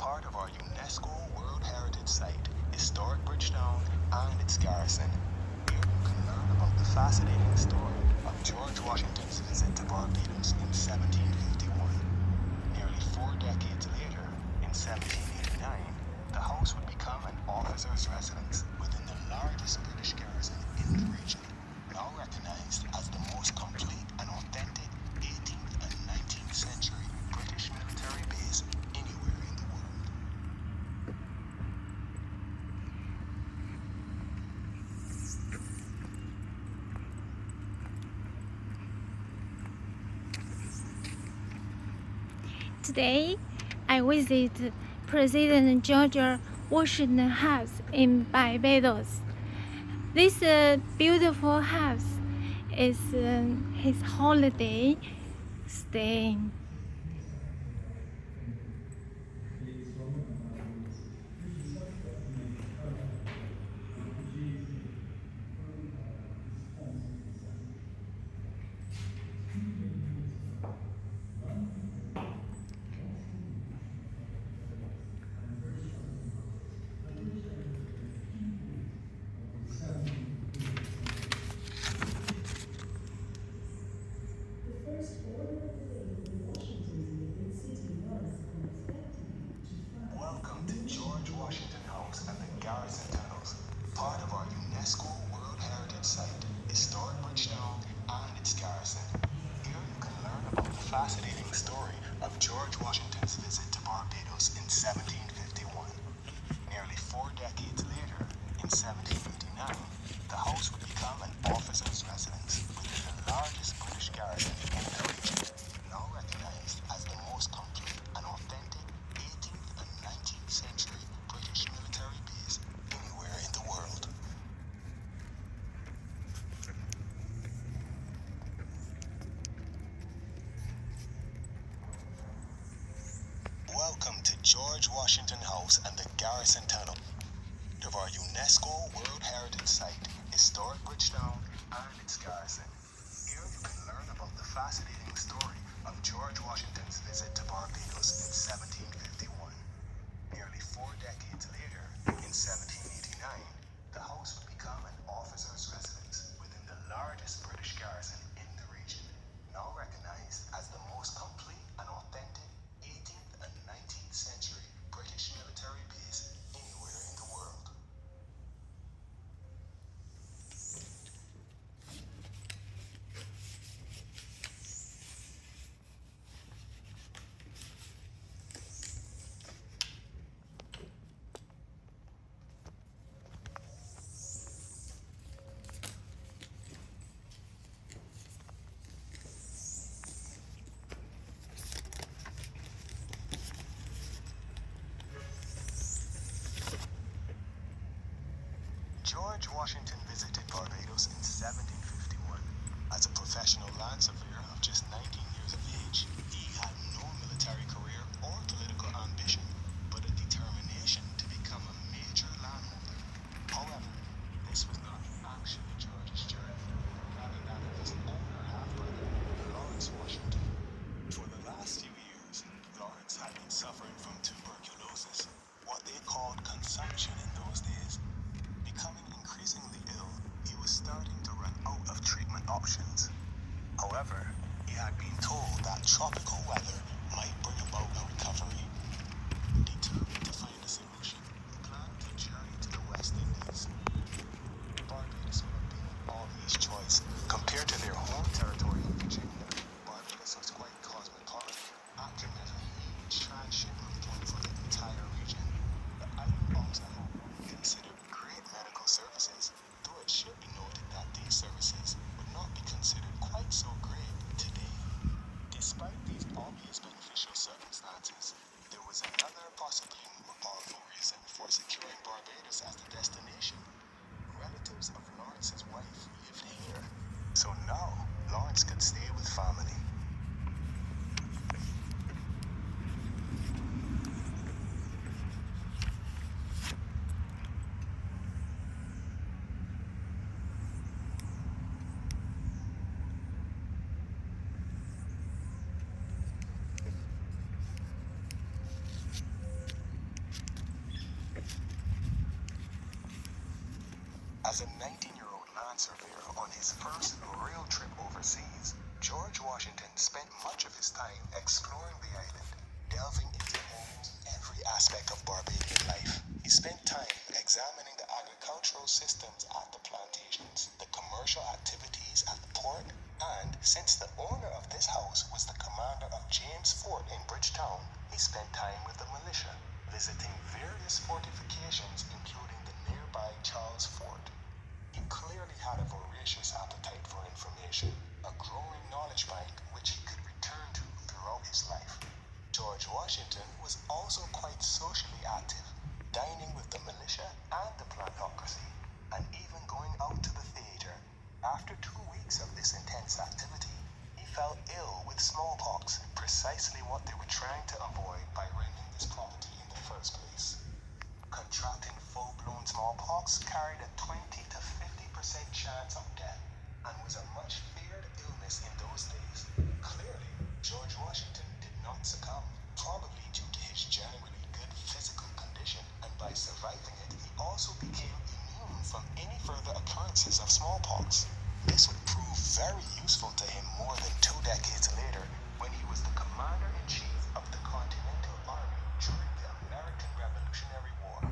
part of our UNESCO World Heritage Site, historic Bridgetown and its garrison. Here you can learn about the fascinating story of George Washington's visit to Barbados in 1751. Nearly 4 decades later, in 1789, the house would become an officer's residence within the largest British garrison in the region, now recognized as the most complete and authentic 18th and 19th century British military base anywhere in the world. Today, I visit President George Washington House in Barbados. This beautiful house is his holiday stay. Welcome to George Washington House and the Garrison Tunnels, part of our UNESCO World Heritage Site, historic Bridgetown and its garrison. Here you can learn about the fascinating story of George Washington's visit to Barbados in 1751. Nearly 4 decades later, in 1789, the house would become an officer's residence within the largest British garrison in the region, now recognized as the most complete and authentic 18th and 19th century British military base anywhere in the world. Welcome to George Washington House and the Garrison Tunnel, of our UNESCO World Heritage Site, historic Bridgetown and its garrison. Here you can learn about the fascinating story of George Washington's visit to Barbados in 1751. Nearly 4 decades later, in 1789, the house would become an officer's residence within the largest British garrison in the region, now recognized as the most complete and authentic 18th and 19th century British military base anywhere in the world. George Washington visited Barbados in 1751. As a professional land surveyor of just 19 years of age, he had no military career or political ambition, but a determination to become a major landholder. However, this was not actually George's journey, rather that of his older half-brother, Lawrence Washington. For the last few years, Lawrence had been suffering from tuberculosis, what they called consumption in those days. Becoming increasingly ill, he was starting to run out of treatment options. However, he had been told that tropical weather might bring about a recovery. Determined to find a solution, he planned to journey to the West Indies. Barbados would have been an obvious choice. Compared to their home territory of Virginia, Barbados was quite cosmopolitan, acting as a huge transshipment point for the entire region. The island also had what we considered great medical services, though it should be noted that these services would not be considered quite so great today. Despite these obvious beneficial circumstances, there was another possibly more powerful reason for securing Barbados as the destination. Relatives of Lawrence's wife lived here, so now Lawrence could stay with family. As a 19-year-old land surveyor on his first real trip overseas, George Washington spent much of his time exploring the island, delving into almost every aspect of Barbadian life. He spent time examining the agricultural systems at the plantations, the commercial activities at the port, and since the owner of this house was the commander of James Fort in Bridgetown, he spent time with the militia, visiting various fortifications including the nearby Charles Fort. He clearly had a voracious appetite for information, a growing knowledge bank which he could return to throughout his life. George Washington was also quite socially active, dining with the militia and the plantocracy, and even going out to the theater. After 2 weeks of this intense activity, he fell ill with smallpox, precisely what they were trying to avoid by renting this property in the first place. Contracting full-blown smallpox carried a 20 to 50% chance of death and was a much feared illness in those days. Clearly, George Washington did not succumb, probably due to his generally good physical condition, and by surviving it, he also became immune from any further occurrences of smallpox. This would prove very useful to him more than 2 decades later when he was the commander-in-chief of the Continental Army during the American Revolutionary War.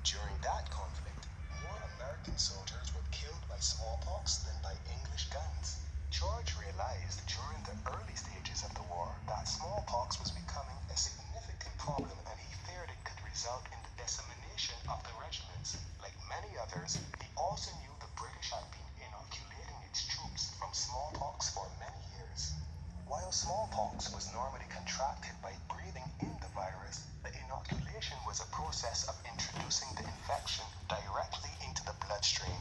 During that conflict, more American soldiers were killed by smallpox than by English guns. George realized during the early stages of the war that smallpox was becoming a significant problem and he feared it could result in the dissemination of the regiments. Like many others, he also knew the British had been inoculating its troops from smallpox for many years. While smallpox was normally contracted by breathing in the virus, the inoculation was a process of introducing the infection directly into the bloodstream.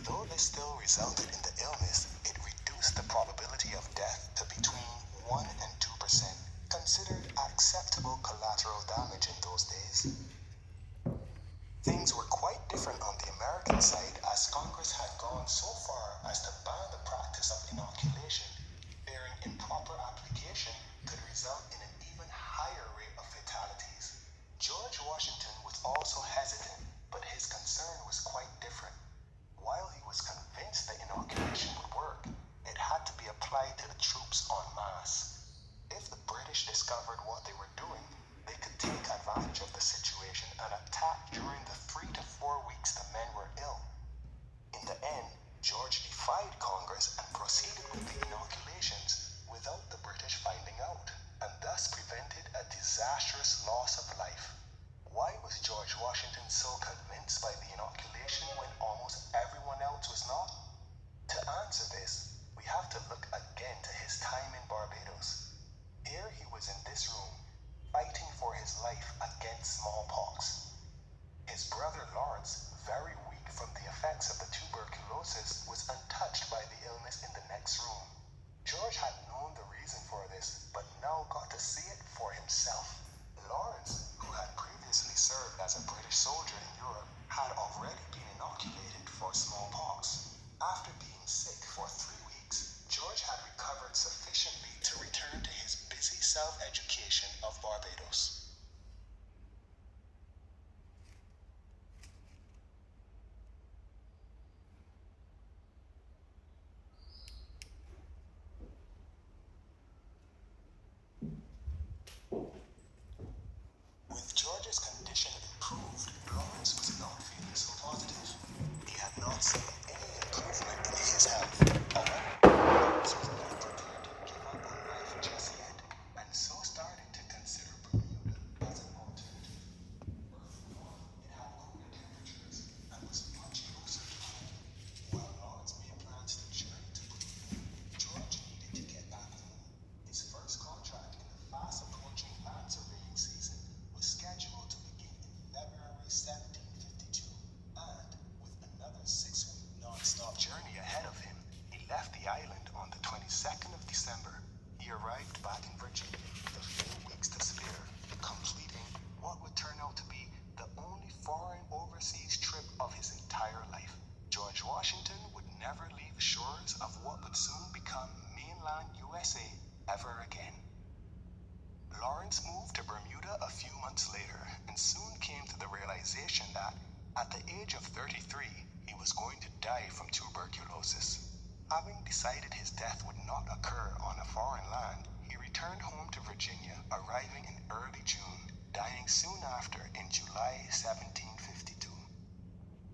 Though this still resulted in the illness, it reduced the probability of death to between 1 and 2%, considered acceptable collateral damage in those days. Things were quite different on the American side as Congress had gone so far as to ban the practice of inoculation, fearing improper application could result in an even higher rate of fatalities. George Washington was also hesitant, but his concern was quite different. While he was convinced the inoculation would work, it had to be applied to the troops en masse. If the British discovered what they were doing, they could take advantage of the situation and attack during the 3 to 4 weeks the men were ill. In the end, George defied Congress and proceeded with the inoculations without the British finding out, and thus prevented a disastrous loss of life. Why was George Washington so convinced by the inoculation when almost everyone else was not? To answer this, we have to look again to his time in Barbados. Here he was in this room, fighting for his life against smallpox. His brother Lawrence, very weak from the effects of the tuberculosis, was untouched by the illness in the next room. George had known the reason for this, but now got to see it for himself. Lawrence, who had previously served as a British soldier in Europe, had already been inoculated for smallpox. After being sick for 3 weeks, George had recovered sufficiently to return to his busy self-education decided his death would not occur on a foreign land, he returned home to Virginia, arriving in early June, dying soon after in July 1752.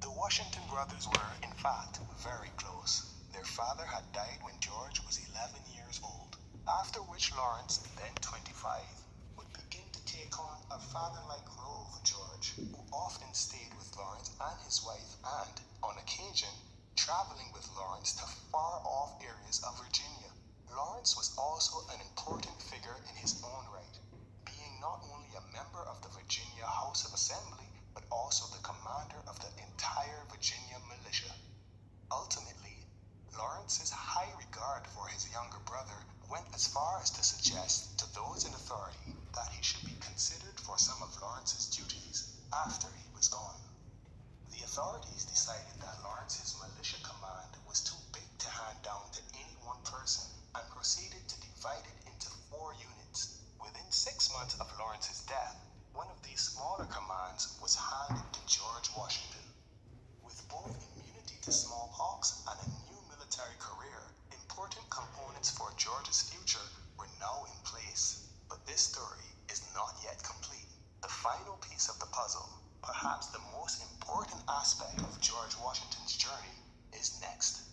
The Washington brothers were, in fact, very close. Their father had died when George was 11 years old, after which Lawrence, then 25, would begin to take on a father-like role for George, who often stayed with Lawrence and his wife and, on occasion, traveling with Lawrence to far-off areas of Virginia. Lawrence was also an important figure in his own right, being not only a member of the Virginia House of Assembly, but also the commander of the entire Virginia militia. Ultimately, Lawrence's high regard for his younger brother went as far as to suggest to those in authority that he should be considered for some of Lawrence's duties after he was gone. The authorities decided that Lawrence's militia command was too big to hand down to any one person and proceeded to divide it into 4 units. Within 6 months of Lawrence's death, one of these smaller commands was handed to George Washington. With both immunity to smallpox and a new military career, important components for George's future were now in place. But this story is not yet complete. The final piece of the puzzle, perhaps the most important aspect of George Washington's journey, is next.